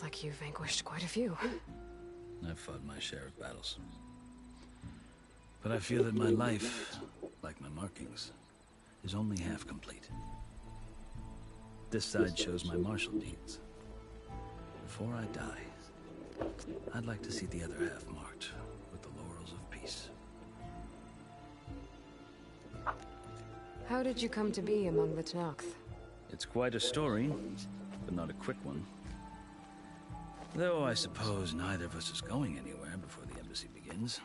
Like you vanquished quite a few. I've fought my share of battles. But I feel that my life, like my markings, is only half complete. This side shows my martial deeds. Before I die, I'd like to see the other half marked with the laurels of peace. How did you come to be among the Tenakth? It's quite a story, but not a quick one. Though I suppose neither of us is going anywhere before the embassy begins.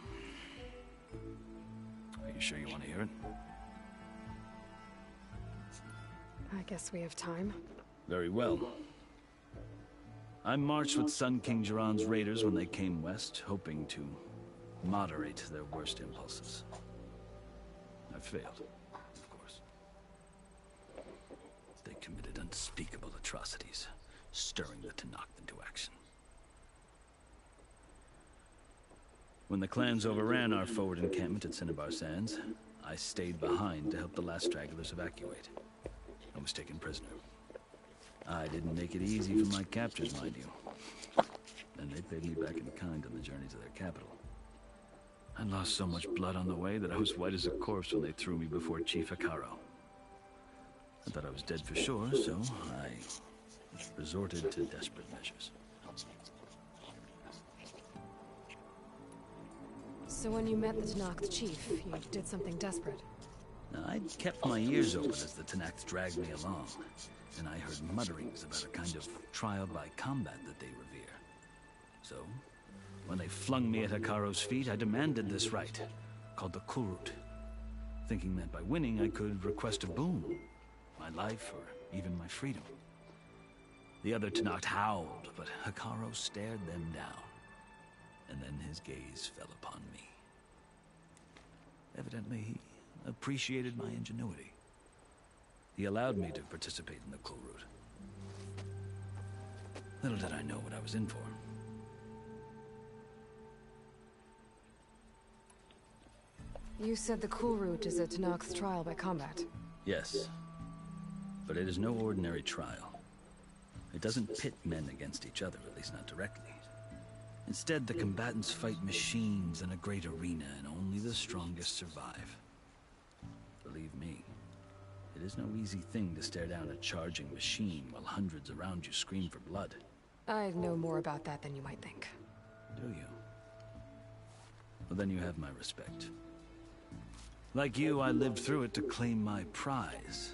Are you sure you want to hear it? I guess we have time. Very well. I marched with Sun King Jiran's raiders when they came west, hoping to moderate their worst impulses. I failed, of course. They committed unspeakable atrocities, stirring the Tenakth into action. When the clans overran our forward encampment at Cinnabar Sands, I stayed behind to help the last stragglers evacuate. I was taken prisoner. I didn't make it easy for my captors, mind you. And they paid me back in kind on the journey to their capital. I lost so much blood on the way that I was white as a corpse when they threw me before Chief Hekaro. I thought I was dead for sure, so I resorted to desperate measures. So when you met the Tenakth chief, you did something desperate. Now, I'd kept my ears open as the Tenakth dragged me along, and I heard mutterings about a kind of trial by combat that they revere. So, when they flung me at Hekaro's feet, I demanded this right, called the Kulrut, thinking that by winning I could request a boon, my life or even my freedom. The other Tenakth howled, but Hekaro stared them down, and then his gaze fell upon me. Evidently, he appreciated my ingenuity. He allowed me to participate in the Kulrut. Little did I know what I was in for. You said the Kulrut is a Tenakth trial by combat. Yes, but it is no ordinary trial. It doesn't pit men against each other, at least not directly. Instead, the combatants fight machines in a great arena, and only the strongest survive. Believe me, it is no easy thing to stare down a charging machine while hundreds around you scream for blood. I know more about that than you might think. Do you? Well, then you have my respect. Like you, I lived through it to claim my prize.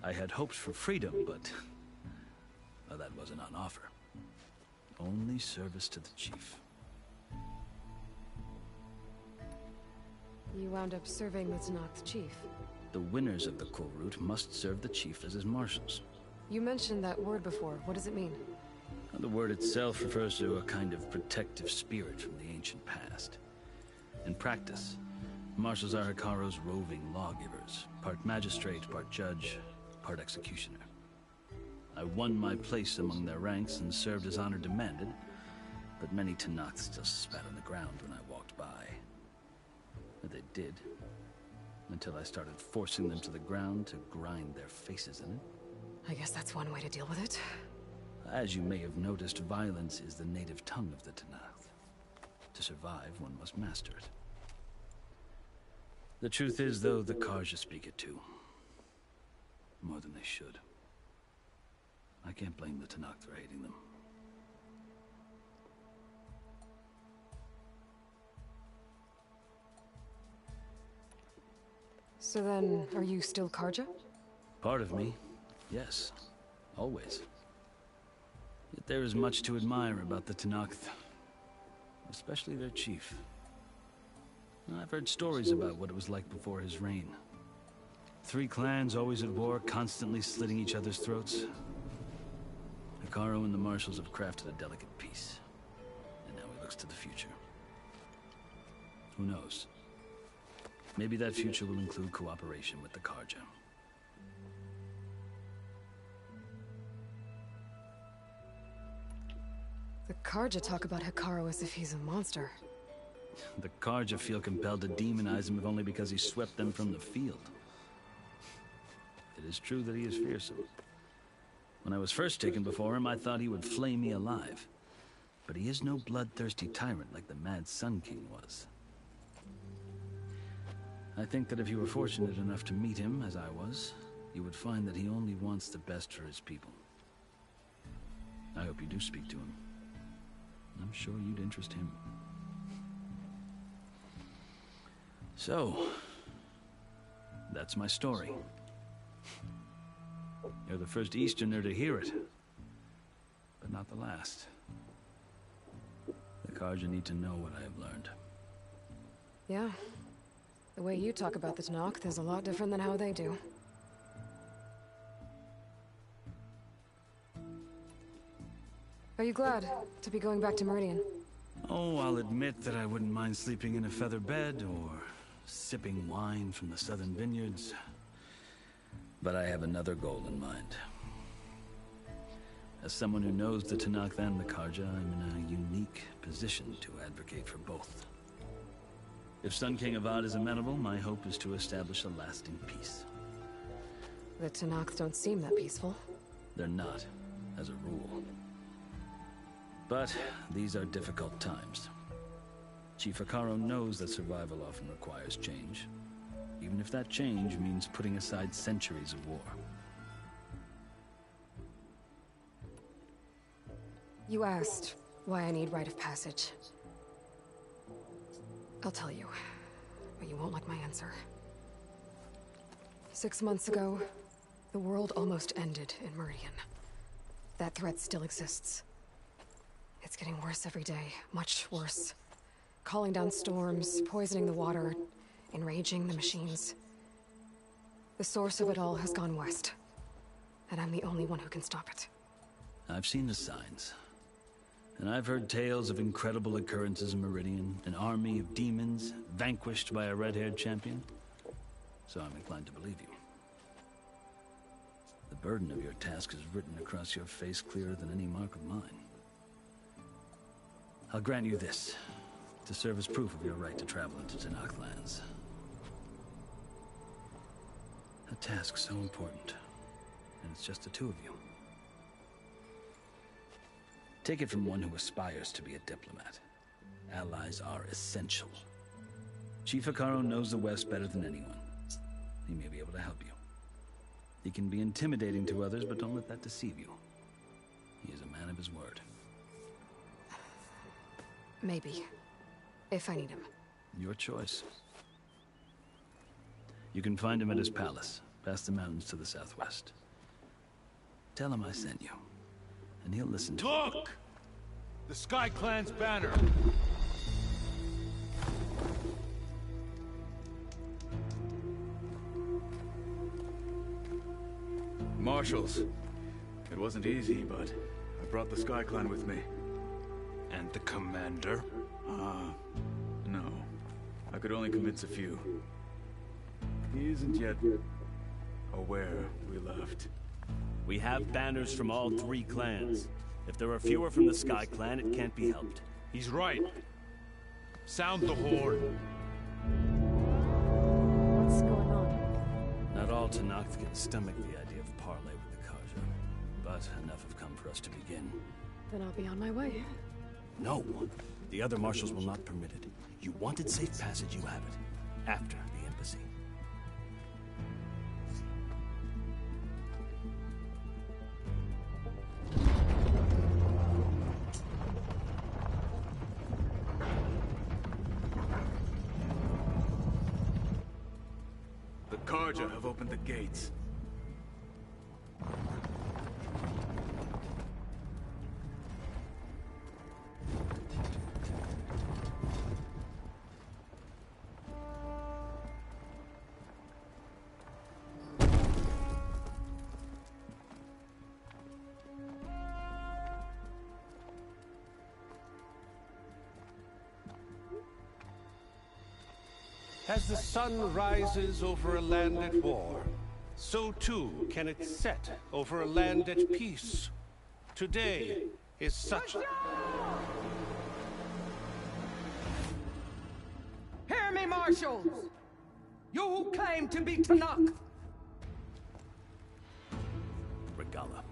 I had hopes for freedom, but well, that wasn't on offer. Only service to the chief. You wound up serving the Tenakth chief. The winners of the Kulrut must serve the chief as his marshals. You mentioned that word before. What does it mean? The word itself refers to a kind of protective spirit from the ancient past. In practice, marshals are Hekaro's roving lawgivers, part magistrate, part judge, part executioner. I won my place among their ranks and served as honor demanded, but many Tenakth still spat on the ground when I walked by. And they did, until I started forcing them to the ground to grind their faces in it. I guess that's one way to deal with it. As you may have noticed, violence is the native tongue of the Tenakth. To survive, one must master it. The truth is, though, the Karja speak it too. More than they should. I can't blame the Tenakth for hating them. So then, are you still Karja? Part of me, yes. Always. Yet there is much to admire about the Tenakth. Especially their chief. I've heard stories about what it was like before his reign. 3 clans always at war, constantly slitting each other's throats. Hekaro and the marshals have crafted a delicate peace. And now he looks to the future. Who knows? Maybe that future will include cooperation with the Karja. The Karja talk about Hekaro as if he's a monster. The Karja feel compelled to demonize him if only because he swept them from the field. It is true that he is fearsome. When I was first taken before him, I thought he would flay me alive. But he is no bloodthirsty tyrant like the Mad Sun King was. I think that if you were fortunate enough to meet him, as I was, you would find that he only wants the best for his people. I hope you do speak to him. I'm sure you'd interest him. So, that's my story. You're the first Easterner to hear it, but not the last. The Carja need to know what I have learned. Yeah. The way you talk about the Tenakth is a lot different than how they do. Are you glad to be going back to Meridian? Oh, I'll admit that I wouldn't mind sleeping in a feather bed or sipping wine from the southern vineyards. But I have another goal in mind. As someone who knows the Tenakth and the Carja, I'm in a unique position to advocate for both. If Sun King Avad is amenable, my hope is to establish a lasting peace. The Tenakth don't seem that peaceful. They're not, as a rule. But these are difficult times. Chief Akaro knows that survival often requires change, even if that change means putting aside centuries of war. You asked why I need rite of passage. I'll tell you, but you won't like my answer. 6 months ago, the world almost ended in Meridian. That threat still exists. It's getting worse every day, much worse. Calling down storms, poisoning the water, enraging the machines. The source of it all has gone west, and I'm the only one who can stop it. I've seen the signs. And I've heard tales of incredible occurrences in Meridian, an army of demons vanquished by a red-haired champion. So I'm inclined to believe you. The burden of your task is written across your face clearer than any mark of mine. I'll grant you this, to serve as proof of your right to travel into Tenakth lands. A task so important, and it's just the two of you. Take it from one who aspires to be a diplomat. Allies are essential. Chief Akaro knows the West better than anyone. He may be able to help you. He can be intimidating to others, but don't let that deceive you. He is a man of his word. Maybe. If I need him. Your choice. You can find him at his palace, past the mountains to the southwest. Tell him I sent you, and he'll listen to you. Look! The Sky Clan's banner! Marshals. It wasn't easy, but I brought the Sky Clan with me. And the commander? No. I could only convince a few. He isn't yet aware we left. We have banners from all 3 clans. If there are fewer from the Sky Clan, it can't be helped. He's right. Sound the horn. What's going on? Not all Tenakth can stomach the idea of parley with the Carja, but enough have come for us to begin. Then I'll be on my way. No, the other marshals will not permit it. You wanted safe passage, you have it. After the embassy. The Carja have opened the gates. As the sun rises over a land at war, so too can it set over a land at peace. Today is such... Hear me, marshals! You who claim to be Tenakth! Regala.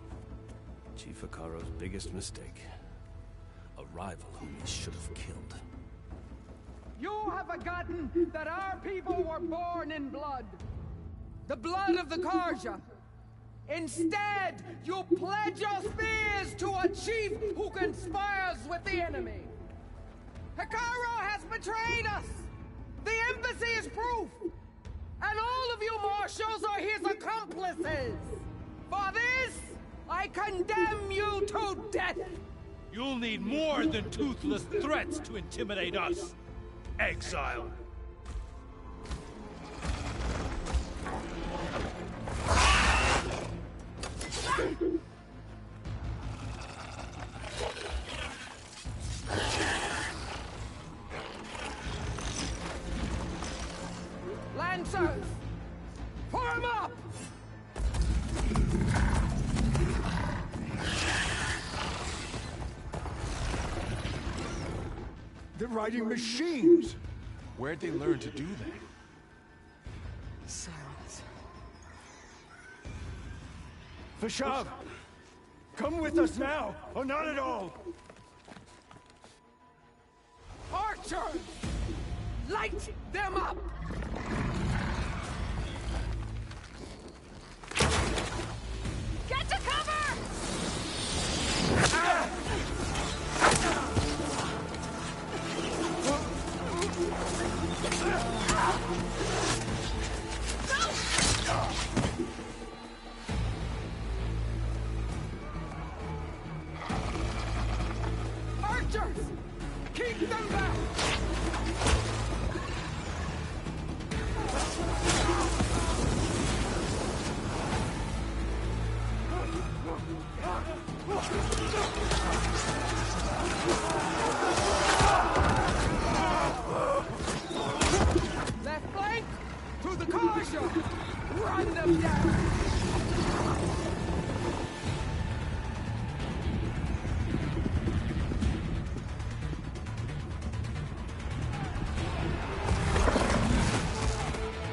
Chief Hikaro's biggest mistake. A rival whom he should have killed. You have forgotten that our people were born in blood. The blood of the Karja. Instead, you pledge your spears to a chief who conspires with the enemy. Hikaro has betrayed us! The embassy is proof! And all of you marshals are his accomplices! For this, I condemn you to death! You'll need more than toothless threats to intimidate us. Exile. Lancers! Form up! They're riding machines! Where'd they learn to do that? Silence. Vashav! Come with us now, or not at all! Archers! Light them up! Get to cover! Archers! Keep them back! Left flank! To the Karja! Run them down!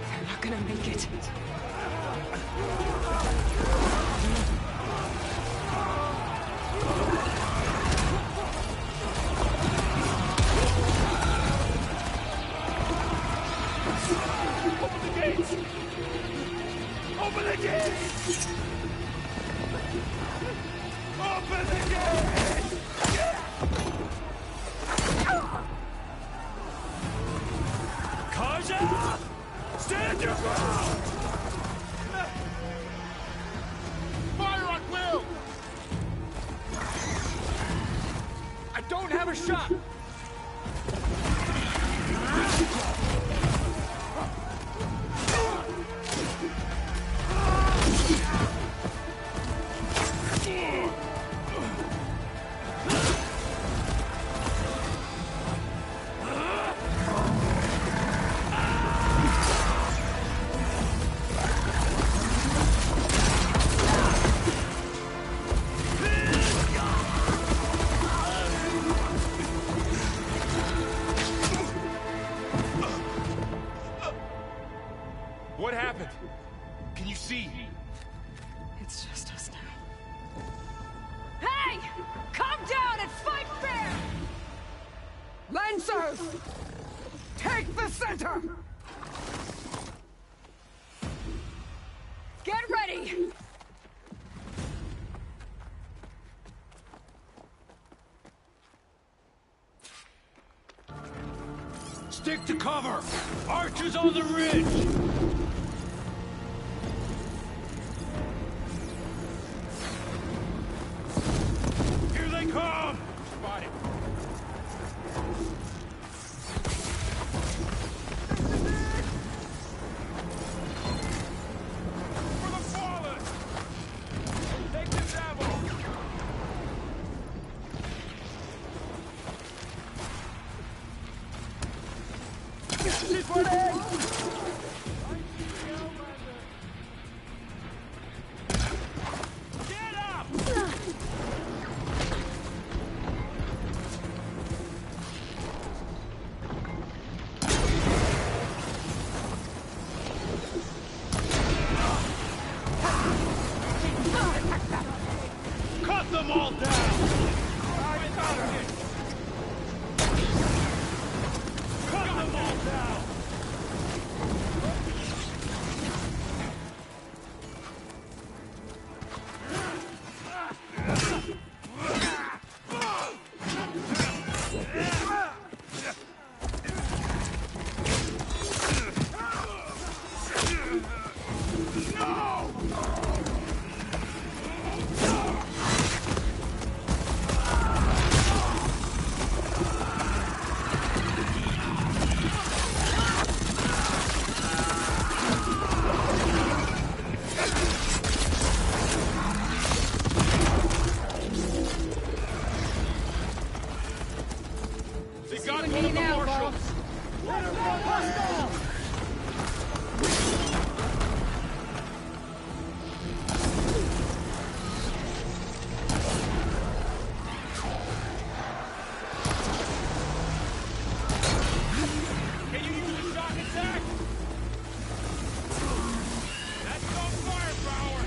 They're not gonna make it. Open the gates! Open the gates! Open the gates! Karja! Stand your ground! Fire at will! I don't have a shot! What happened? Can you see? It's just us now. Hey! Calm down and fight fair! Lancers! Take the center! Get ready! Stick to cover! Archers on the ridge! Here they come! Spotted. For the fallen! Take this ammo! Get up! Cut them not with one me of the now, marshals! Can you use a shock attack? That's no firepower!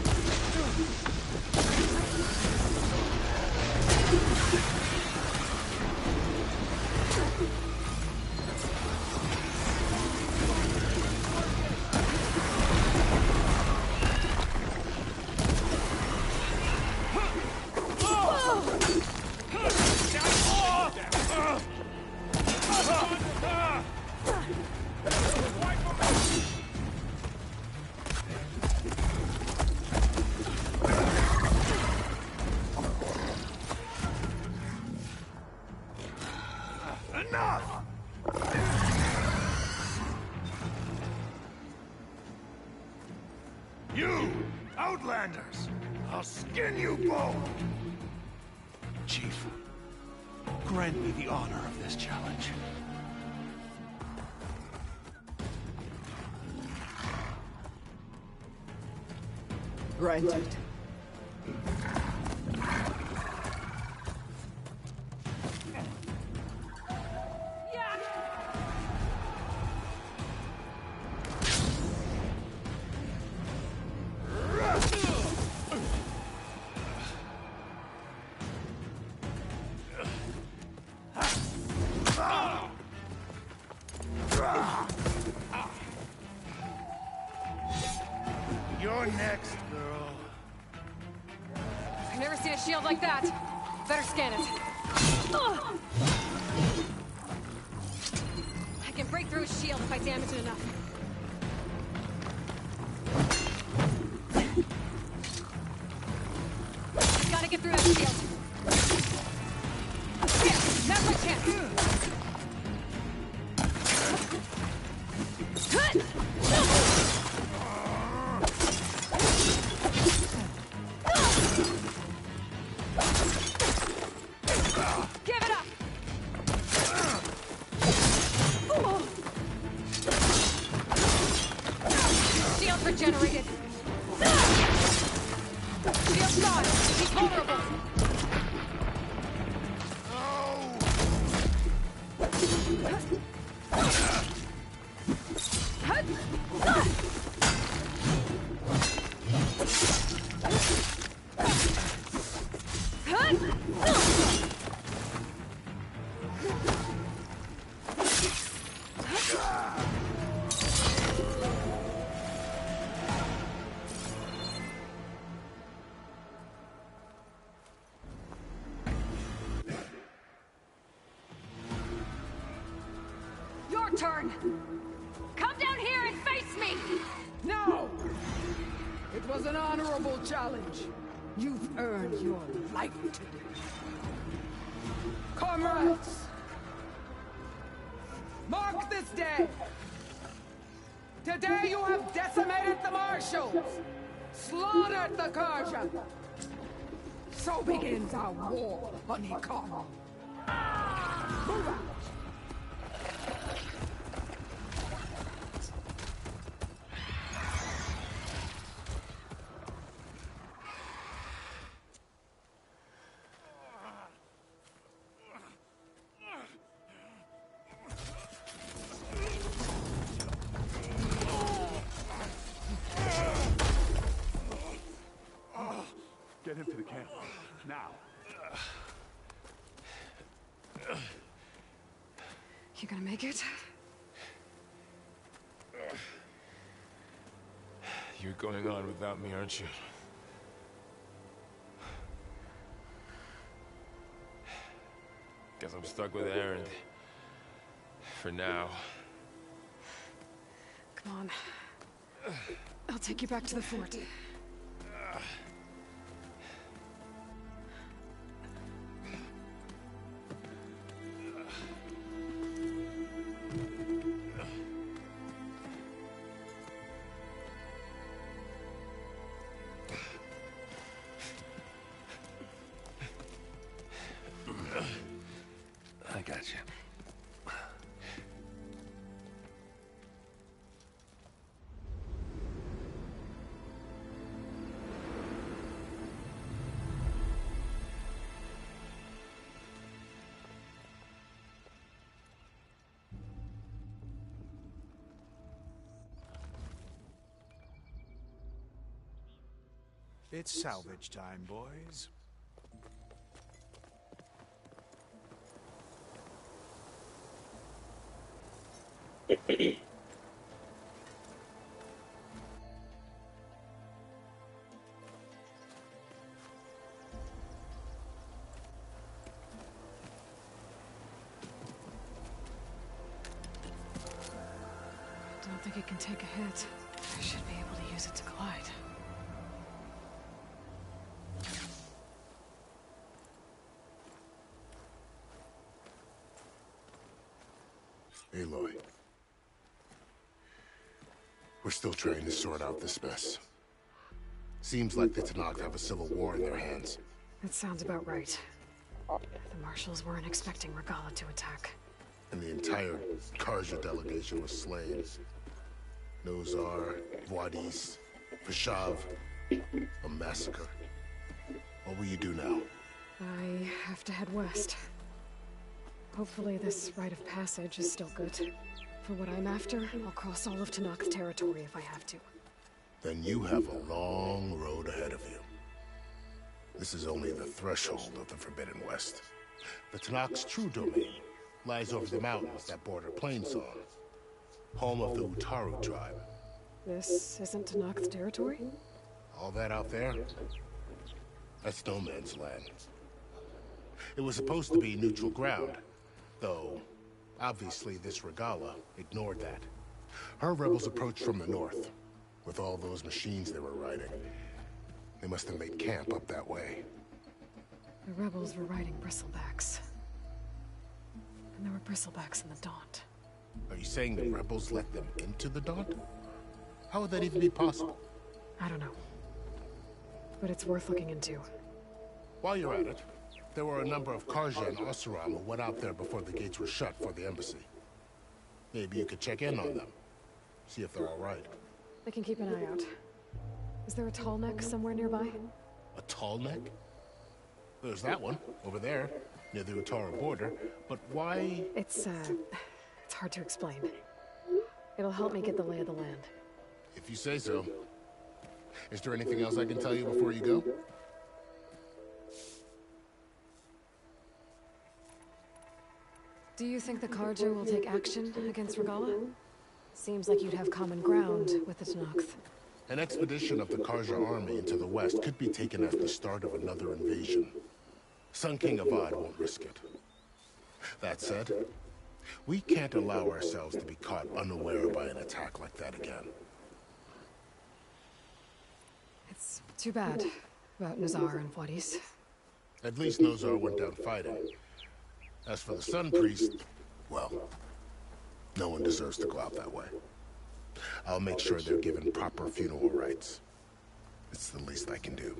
Enough! You, Outlanders! I'll skin you both! Chief, grant me the honor of this challenge. Granted. You're next, girl. I've never seen a shield like that. Better scan it. I can break through a shield if I damage it enough. Gotta get through that shield. Here, now's my chance. Give it up! Shield regenerated. Shield gone. He's vulnerable. Your turn! Come down here and face me! No! It was an honorable challenge. You've earned your life today. Comrades! Mark this day! Today you have decimated the marshals! Slaughtered the Karja! So begins our war on Hikar. Move out! Get him to the camp. Now. You gonna make it? You're going on without me, aren't you? Guess I'm stuck with Aaron. For now. Come on. I'll take you back to the fort. I got you. It's salvage time, boys. Don't think it can take a hit. I should be able to use it to glide. Aloy. We're still trying to sort out this mess. Seems like the Tenakth have a civil war in their hands. That sounds about right. The Marshals weren't expecting Regala to attack. And the entire Karja delegation was slain. Nozar, Wadis, Vashav, a massacre. What will you do now? I have to head west. Hopefully this rite of passage is still good. For what I'm after, I'll cross all of Tenakth territory if I have to. Then you have a long road ahead of you. This is only the threshold of the Forbidden West. The Tenakth's true domain lies over the mountains that border Plainsong, home of the Utaru tribe. This isn't Tenakth territory? All that out there? That's no man's land. It was supposed to be neutral ground, though obviously this Regala ignored that. Her rebels approached from the north, with all those machines they were riding. They must have made camp up that way. The rebels were riding bristlebacks. And there were bristlebacks in the Daunt. Are you saying the rebels let them into the Daunt? How would that even be possible? I don't know. But it's worth looking into. While you're at it, there were a number of Karja and Oseram who went out there before the gates were shut for the embassy. Maybe you could check in on them. See if they're all right. I can keep an eye out. Is there a tall neck somewhere nearby? A tall neck? There's that one, over there, near the Utaru border. But why? It's hard to explain. It'll help me get the lay of the land. If you say so. Is there anything else I can tell you before you go? Do you think the Karja will take action against Regala? Seems like you'd have common ground with the Tenakth. An expedition of the Karja army into the west could be taken as the start of another invasion. Sun King Avad won't risk it. That said, we can't allow ourselves to be caught unaware by an attack like that again. It's too bad about Nazar and Wadis. At least Nozar went down fighting. As for the Sun Priest, well, no one deserves to go out that way. I'll make sure they're given proper funeral rites. It's the least I can do.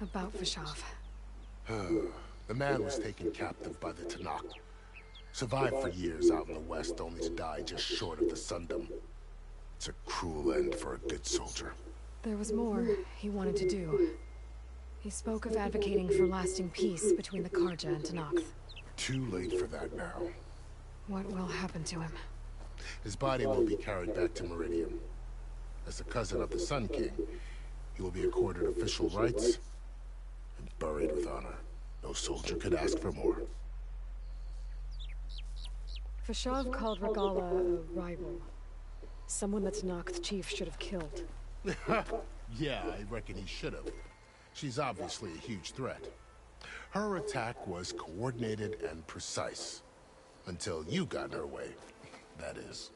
About Vashav. The man was taken captive by the Tenakth. Survived for years out in the west, only to die just short of the Sundom. It's a cruel end for a good soldier. There was more he wanted to do. He spoke of advocating for lasting peace between the Karja and Tenakth. Too late for that now. What will happen to him? His body will be carried back to Meridian. As a cousin of the Sun King, he will be accorded official rights and buried with honor. No soldier could ask for more. Vashav called Regala a rival. Someone that Tenakth chief should have killed. Yeah, I reckon he should have. She's obviously a huge threat. Her attack was coordinated and precise. Until you got in her way, that is.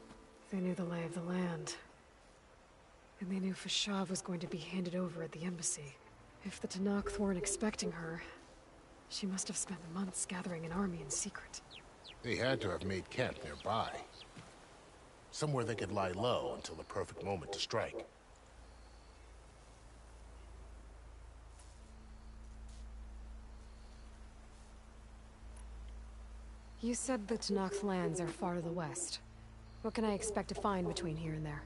They knew the lay of the land. And they knew Vashav was going to be handed over at the embassy. If the Tenakth weren't expecting her, she must have spent months gathering an army in secret. They had to have made camp nearby. Somewhere they could lie low until the perfect moment to strike. You said the Tenakth lands are far to the west. What can I expect to find between here and there?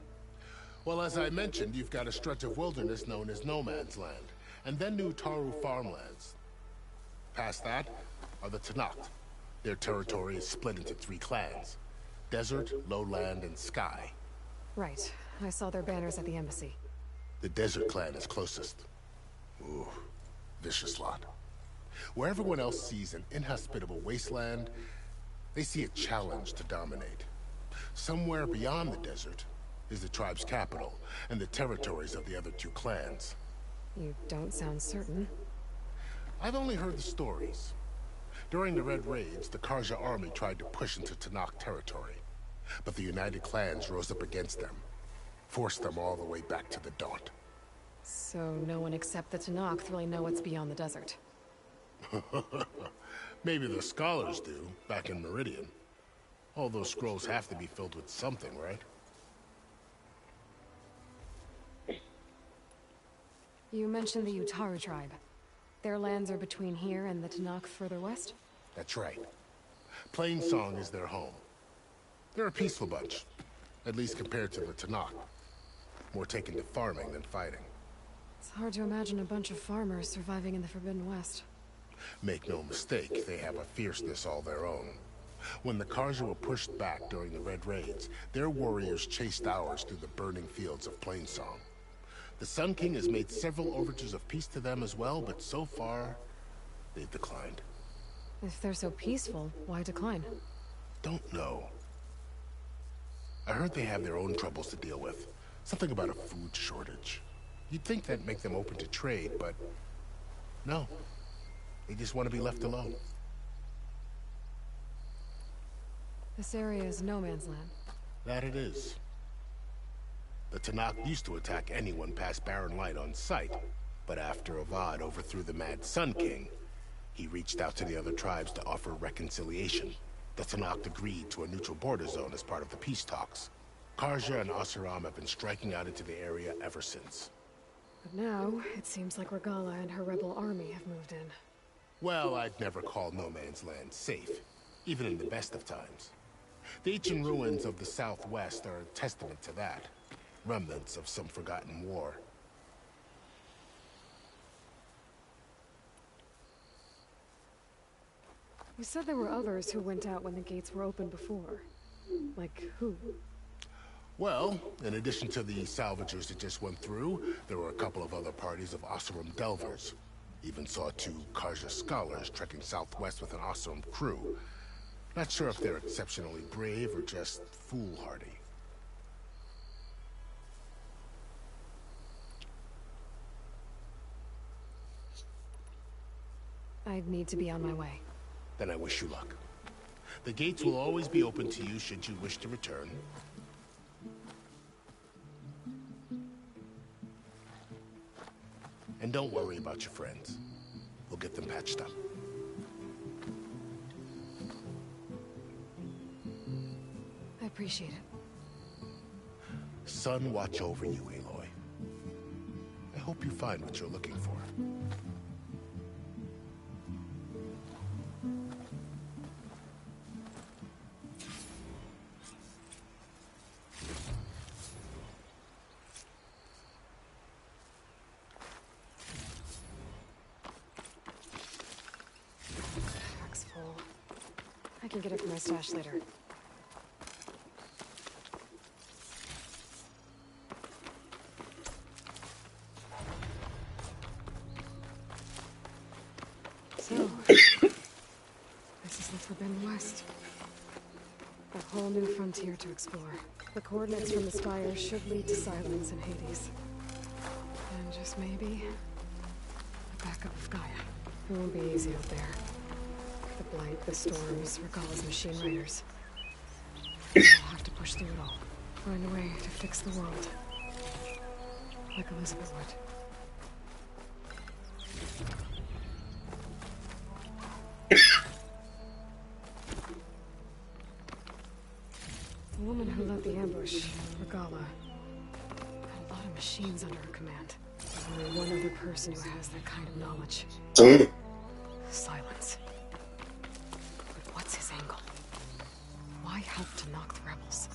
Well, as I mentioned, you've got a stretch of wilderness known as No Man's Land, and then New Taru farmlands. Past that are the Tenakth. Their territory is split into 3 clans: Desert, Lowland, and Sky. Right. I saw their banners at the embassy. The Desert Clan is closest. Ooh, vicious lot. Where everyone else sees an inhospitable wasteland, they see a challenge to dominate. Somewhere beyond the desert is the tribe's capital and the territories of the other two clans. You don't sound certain. I've only heard the stories. During the Red Raids, the Karja army tried to push into Tanakh territory, but the United Clans rose up against them, forced them all the way back to the Daunt. So no one except the Tanakh really know what's beyond the desert. Maybe the scholars do, back in Meridian. All those scrolls have to be filled with something, right? You mentioned the Utaru tribe. Their lands are between here and the Tanakh further west? That's right. Plainsong is their home. They're a peaceful bunch, at least compared to the Tanakh. More taken to farming than fighting. It's hard to imagine a bunch of farmers surviving in the Forbidden West. Make no mistake, they have a fierceness all their own. When the Karja were pushed back during the Red Raids, their warriors chased ours through the burning fields of Plainsong. The Sun King has made several overtures of peace to them as well, but so far, they've declined. If they're so peaceful, why decline? Don't know. I heard they have their own troubles to deal with. Something about a food shortage. You'd think that'd make them open to trade, but no. They just want to be left alone. This area is no man's land. That it is. The Tanakh used to attack anyone past Barren Light on sight, but after Avad overthrew the Mad Sun King, he reached out to the other tribes to offer reconciliation. The Tanakh agreed to a neutral border zone as part of the peace talks. Karja and Oseram have been striking out into the area ever since. But now, it seems like Regala and her rebel army have moved in. Well, I'd never call no man's land safe, even in the best of times. The ancient ruins of the Southwest are a testament to that. Remnants of some forgotten war. You said there were others who went out when the gates were open before. Like who? Well, in addition to the salvagers that just went through, there were a couple of other parties of Oseram Delvers. Even saw 2 Karja scholars trekking southwest with an Oseram crew. Not sure if they're exceptionally brave or just foolhardy. I'd need to be on my way. Then I wish you luck. The gates will always be open to you should you wish to return. And don't worry about your friends. We'll get them patched up. I appreciate it. Sun watch over you, Aloy. I hope you find what you're looking for. Pack's full. I can get it from my stash later. So, this is the Forbidden West. A whole new frontier to explore. The coordinates from the spire should lead to Silence and Hades. And just maybe, the backup of Gaia. It won't be easy out there. The blight, the storms, Regala's machine raiders. I'll have to push through it all. Find a way to fix the world. Like Elizabeth would. The woman who led the ambush, Regala, had a lot of machines under her command. There's only one other person who has that kind of knowledge. Silence. But what's his angle? Why help to knock the rebels?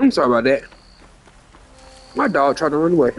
I'm sorry about that. My dog tried to run away.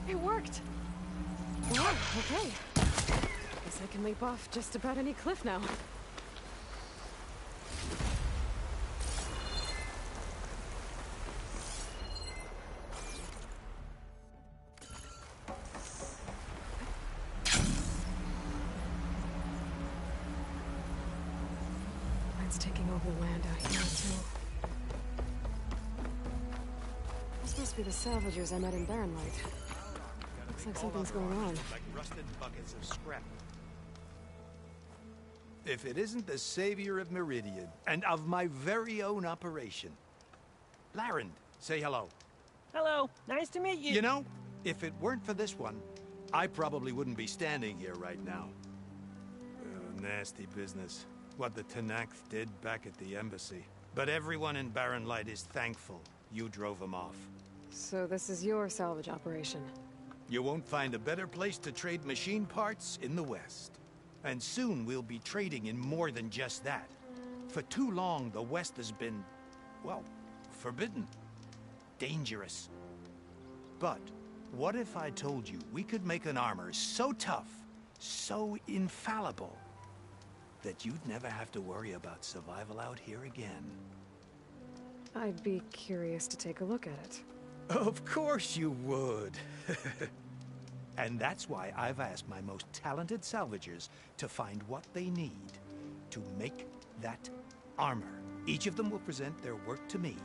It worked! Wow, okay. Guess I can leap off just about any cliff now. It's taking over the land out here, too. This must be the salvagers I met in Barren. Looks like something's going on. Like rusted buckets of scrap. If it isn't the savior of Meridian, and of my very own operation. Barren, say hello. Hello, nice to meet you. You know, if it weren't for this one, I probably wouldn't be standing here right now. Nasty business. What the Tenakth did back at the embassy. But everyone in Barren Light is thankful you drove them off. So this is your salvage operation? You won't find a better place to trade machine parts in the West. And soon we'll be trading in more than just that. For too long, the West has been, well, forbidden. Dangerous. But what if I told you we could make an armor so tough, so infallible, that you'd never have to worry about survival out here again? I'd be curious to take a look at it. Of course you would. And that's why I've asked my most talented salvagers to find what they need to make that armor. Each of them will present their work to me.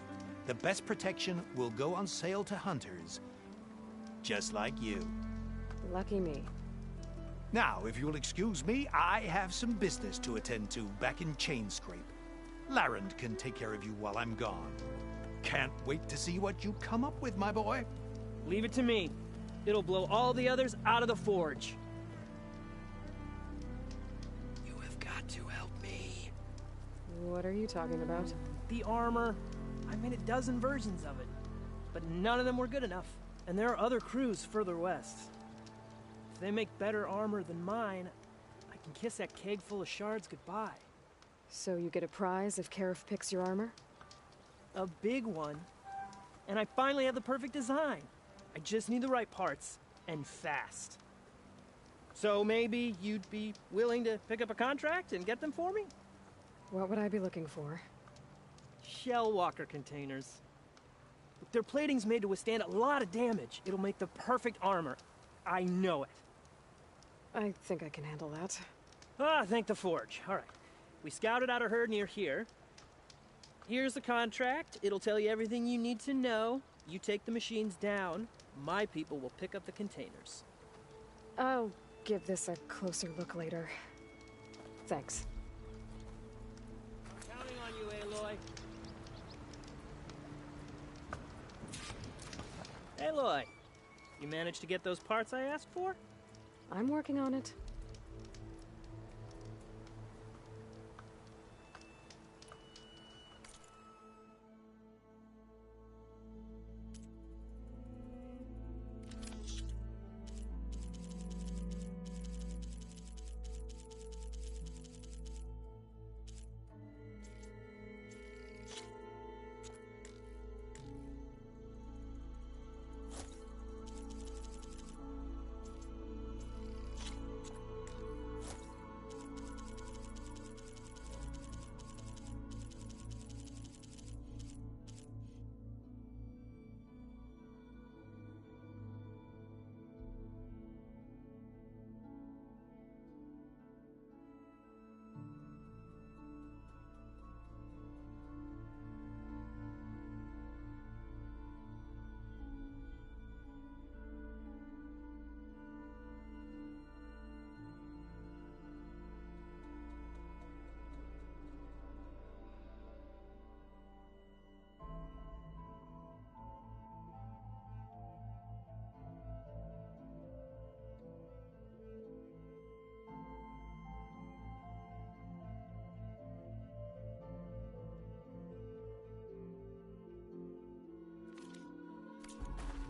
The best protection will go on sale to hunters, just like you. Lucky me. Now, if you'll excuse me, I have some business to attend to back in Chainscrape. Larrand can take care of you while I'm gone. Can't wait to see what you come up with, my boy. Leave it to me. It'll blow all the others out of the forge. You have got to help me. What are you talking about? The armor. I made a dozen versions of it, but none of them were good enough. And there are other crews further west. If they make better armor than mine, I can kiss that keg full of shards goodbye. So you get a prize if Karif picks your armor? A big one. And I finally have the perfect design. I just need the right parts, and fast. So maybe you'd be willing to pick up a contract and get them for me? What would I be looking for? Shell walker containers. Their plating's made to withstand a lot of damage. It'll make the perfect armor. I know it. I think I can handle that. Ah, thank the forge. All right. We scouted out a herd near here. Here's the contract. It'll tell you everything you need to know. You take the machines down. My people will pick up the containers. I'll give this a closer look later. Thanks. Counting on you, Aloy. Aloy, you managed to get those parts I asked for? I'm working on it.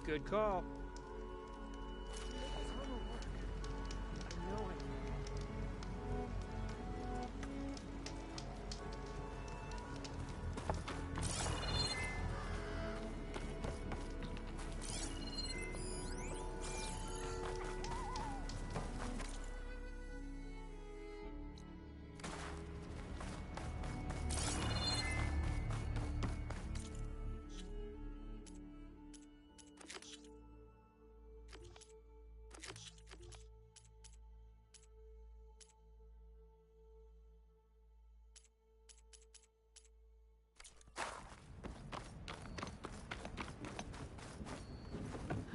Good call.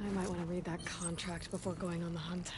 I might want to read that contract before going on the hunt.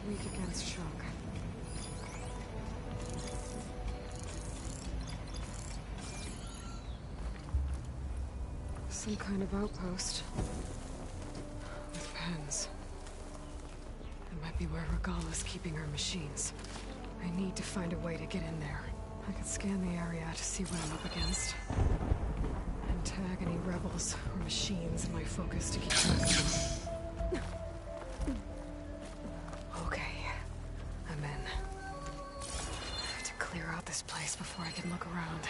Weak against shock. Some kind of outpost. With pens. It might be where Regala's keeping her machines. I need to find a way to get in there. I could Scan the area to see what I'm up against. And tag any rebels or machines in my focus to keep track of them. Okay, I'm in. I have to clear out this place before I can look around.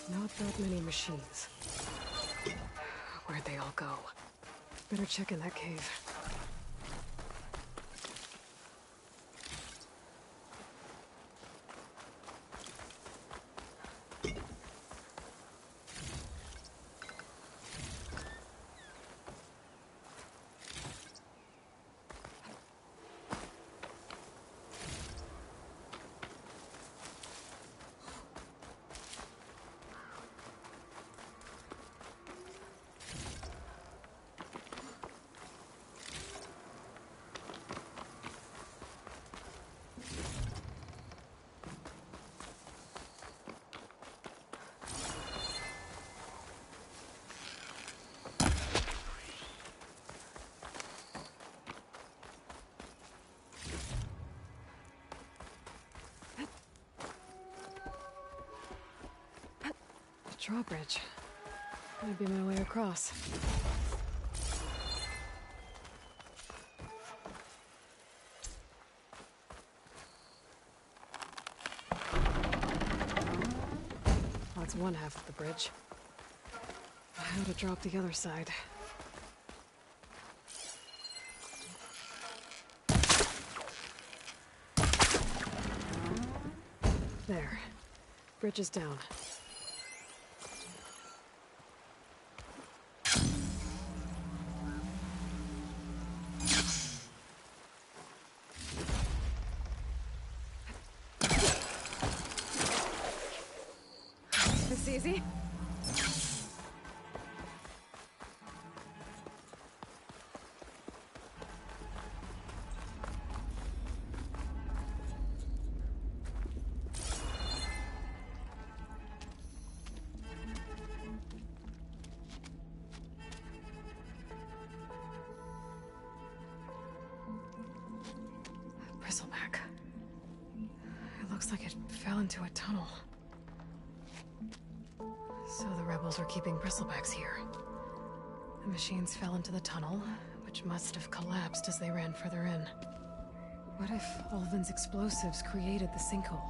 Not that many machines. Where'd they all go? Better check in that cave. Drawbridge. Might be my way across. That's one half of the bridge. How to drop the other side. There. Bridge is down. Easy. Bristleback. It looks like it fell into a tunnel. So the rebels were keeping bristlebacks here. The machines fell into the tunnel, which must have collapsed as they ran further in. What if Ulvin's explosives created the sinkhole?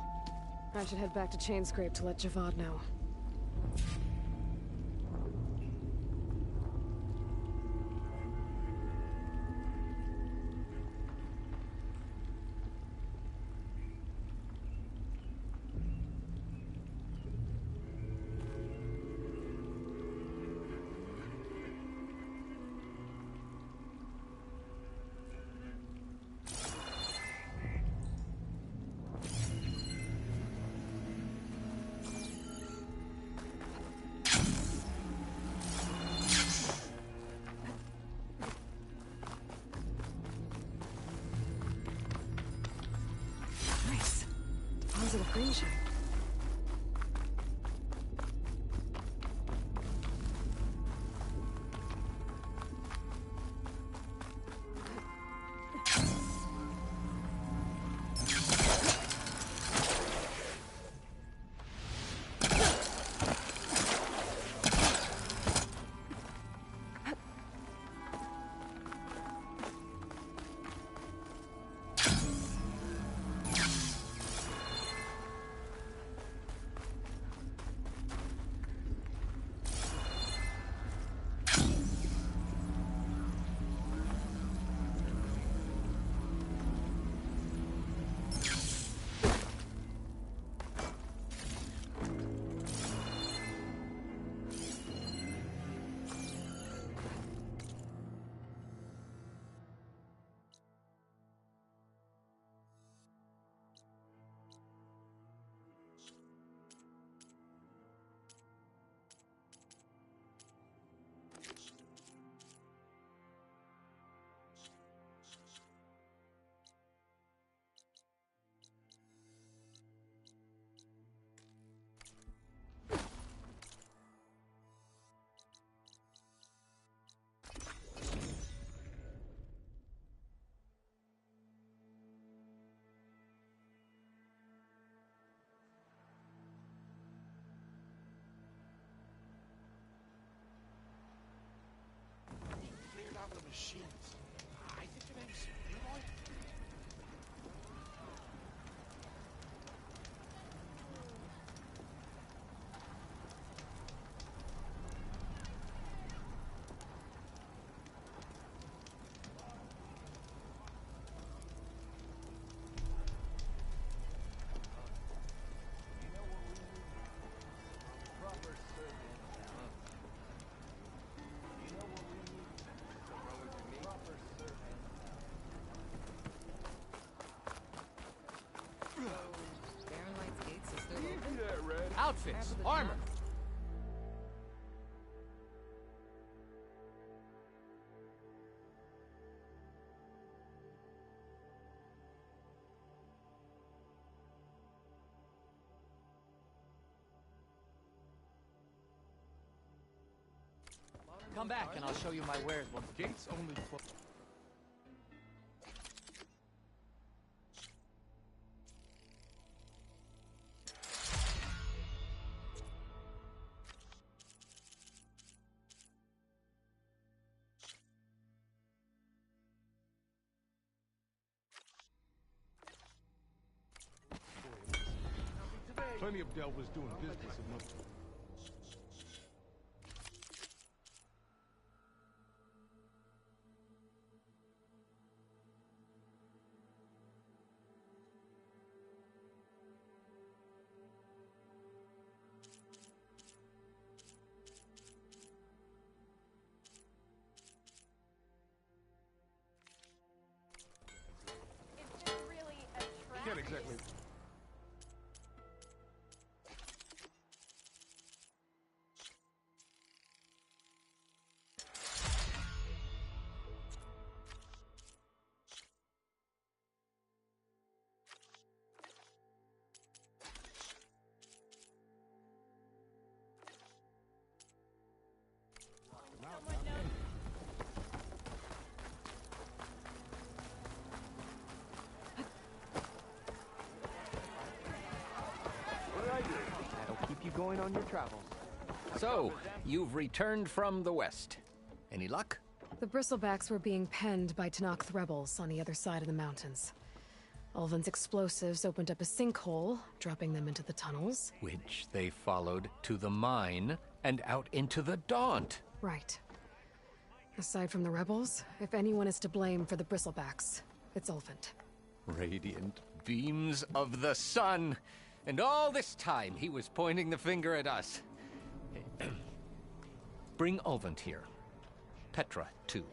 I should head back to Chainscrape to let Javad know. Positive green shine. The machines. I think your name's Leroy. Outfits, armor. Come back and I'll show you my wares once gates only close. Plenty of delvers doing business in North. It's just really attractive. Can't exactly. That'll keep you going on your travels. So, you've returned from the west. Any luck? The Bristlebacks were being penned by Tenakth rebels on the other side of the mountains. Ulvin's explosives opened up a sinkhole, dropping them into the tunnels. Which they followed to the mine and out into the Daunt. Right. Aside from the rebels, if anyone is to blame for the Bristlebacks, it's Ulvin. Radiant beams of the sun. And all this time he was pointing the finger at us. Bring Ulvin here. Petra, too.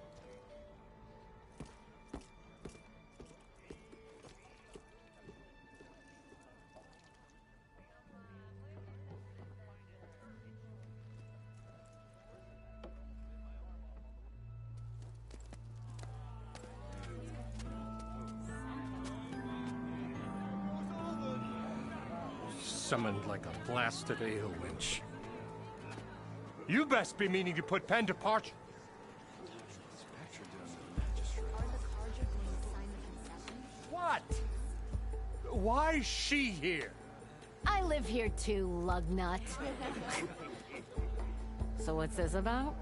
Summoned like a blasted ale winch. You best be meaning to put pen to parch. What? Why's she here? I live here too, lugnut. So what's this about?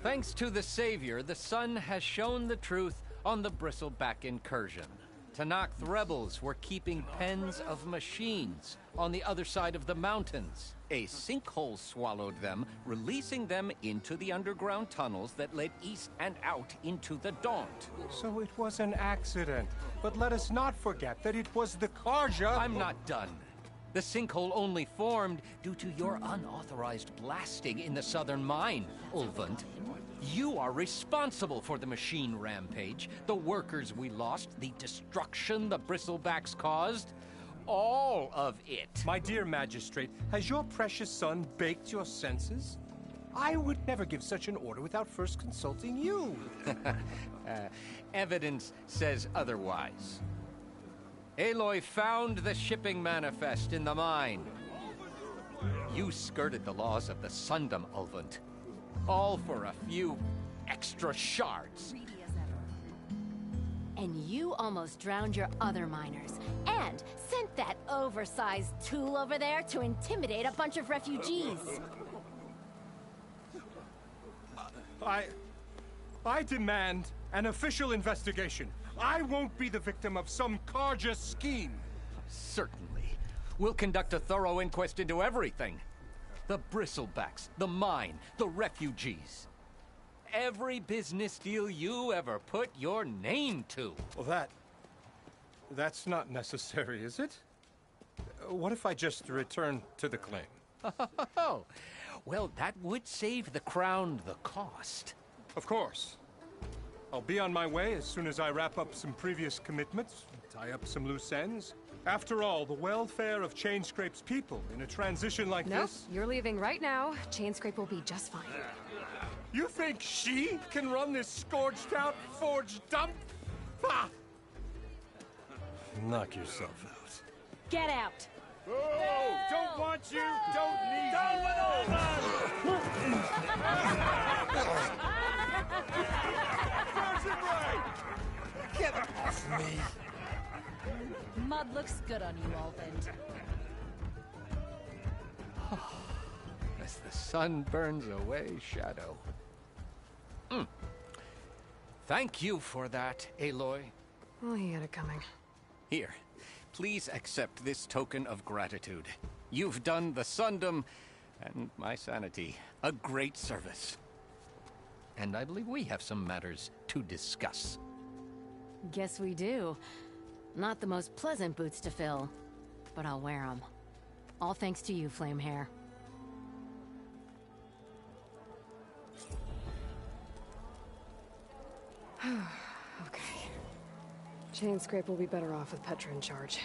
Thanks to the Savior, the sun has shown the truth on the Bristleback incursion. Tenakth rebels were keeping pens of machines on the other side of the mountains. A sinkhole swallowed them, releasing them into the underground tunnels that led east and out into the Daunt. So it was an accident. But let us not forget that it was the Karja— I'm not done. The sinkhole only formed due to your unauthorized blasting in the southern mine, Ulvin. You are responsible for the machine rampage, the workers we lost, the destruction the Bristlebacks caused. All of it. My dear magistrate, has your precious son baked your senses? I would never give such an order without first consulting you. Evidence says otherwise. Aloy found the shipping manifest in the mine. You skirted the laws of the Sundom, Ulvin. All for a few extra shards. And you almost drowned your other miners. And sent that oversized tool over there to intimidate a bunch of refugees. I demand an official investigation. I won't be the victim of some Karja scheme. Certainly. We'll conduct a thorough inquest into everything. The Bristlebacks, the mine, the refugees. Every business deal you ever put your name to. Well, that's not necessary, is it? What if I just return to the claim? Oh, well, that would save the Crown the cost. Of course. I'll be on my way as soon as I wrap up some previous commitments, tie up some loose ends. After all, the welfare of Chainscrape's people in a transition like this... Nope, you're leaving right now. Chainscrape will be just fine. You think she can run this scorched-out forged dump? Ha! Knock yourself out. Get out! Oh, don't want you, don't need you. Get off me! Mud looks good on you, Ulvin. As the sun burns away shadow. Thank you for that, Aloy. Well, he had it coming. Here, please accept this token of gratitude. You've done the Sundom and my sanity a great service. And I believe we have some matters to discuss. Guess we do. Not the most pleasant boots to fill, but I'll wear them. All thanks to you, Flamehair. Okay. Chainscrape will be better off with Petra in charge.